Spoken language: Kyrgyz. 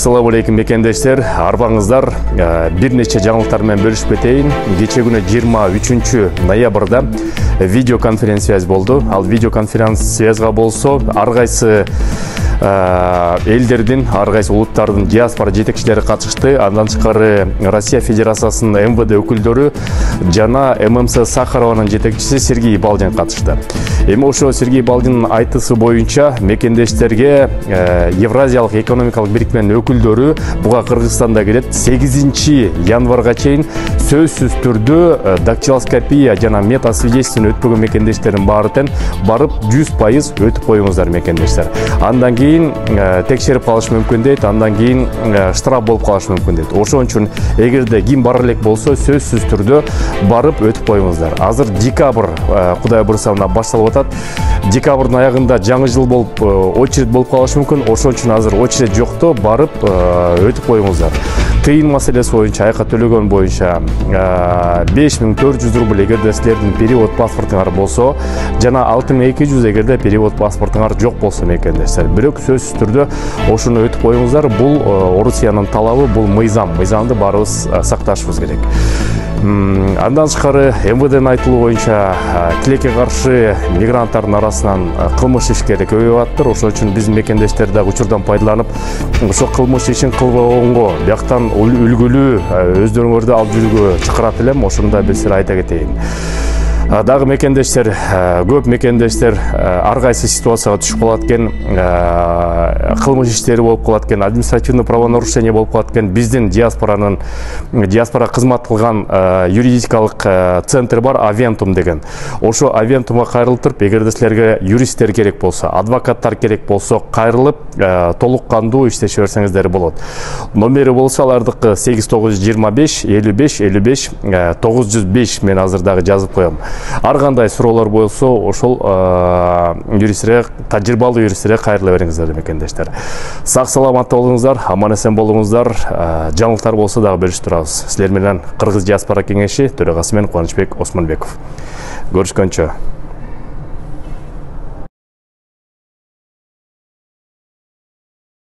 Assalamu алейкум мекендештер, арбаңыздар. Бир нече жаңылыктар менен бөлүшүп кетейин. Кече күнү 23 ноябрда видеоконференция болду. Ал видеоконференцияга болсо ар кайсы элдердин, ар кайсы улуттардын диаспора жетекчилери катышты. Андан тышкары Россия Федерациясынын МВД өкүлдөрү жана ММС Сахарованын жетекчиси Сергей Балдин катышты. Эми ошо Сергей Балдинин айтысы боюнча мекендештерге Евразиялык экономикалык бирикменин өкүлдөрү буга Кыргызстанда келет. 8 январга чейин сөзсүз түрдө дактилоскопия жана метасвидетельствование өтпөгөн мекендештердин баары тең барып 100% өтүп коюңуздар мекендештер. Андан кийин текшерип калыш мүмкүн дейт, андан кийин штраф болуп калыш мүмкүн дейт. Ошон үчүн эгерде ким бара элек болсо сөзсүз түрдө барып өтүп коюңуздар. Азыр декабрь Кудай буйруса мына башталып атат. Декабрдын аягында жаңы жыл болуп очередь болуп калышы мүмкүн. Ошон үчүн азыр очередь жокто барып өтүп коюңуздар. Тыйын маселеси боюнча, айка төлөгөн боюнча 5400 рубль эгерде силердин перевод паспортуңар болсо, жана 6200 эгерде перевод паспортуңар жок болсо мекендештер. Бирок сөзсүз түрдө ошону өтүп коюңуздар. Бул Орусиянын талабы, бул мыйзам. Мыйзамды баарыбыз сакташыбыз керек. Андан тышкары МВДнын айтылуу боюнча тилекке каршы мигранттардын арасынан кылмыш ишкери көбөйүп атыптыр. Ошон үчүн биз мекендештер да учурдан пайдаланып, ошо кылмыш ишин кылбагонго бияктан үлгүлүү өздөрүңөрдү алып жүрүүгө чакырат элем. Ошону да бир айта кетейин. Дагы мекендештер, көп мекендештер ар кайсы ситуацияга түшүп калат экен, кылмыш иштери болуп калат экен, административный правонарушение болуп калат экен. Биздин диаспора кызмат кылган юридикалык центр бар, Авентум деген. Ошо Авентумга кайрылып туруп, эгерде силерге юристтер керек болсо, адвокаттар керек болсо, кайрылып толук кандуу иштеше берсеңиздер болот. Номери болсо алардыкы 8925 55 55 905 мен азыр дагы жазып коем. Ар кандай суроолор болсо ошол юристтерге, тажрыйбалуу юристтерге кайрыла бериңиздер мекендештер. Сак саламатта болуңуздар, аман эсен болуңуздар. Жаңылыктар болсо дагы бөлүшүп турабыз. Силер менен Кыргыз диаспора кеңеши төрагасы мен Кубанычбек Осмонбеков. Көрүшкөнчө.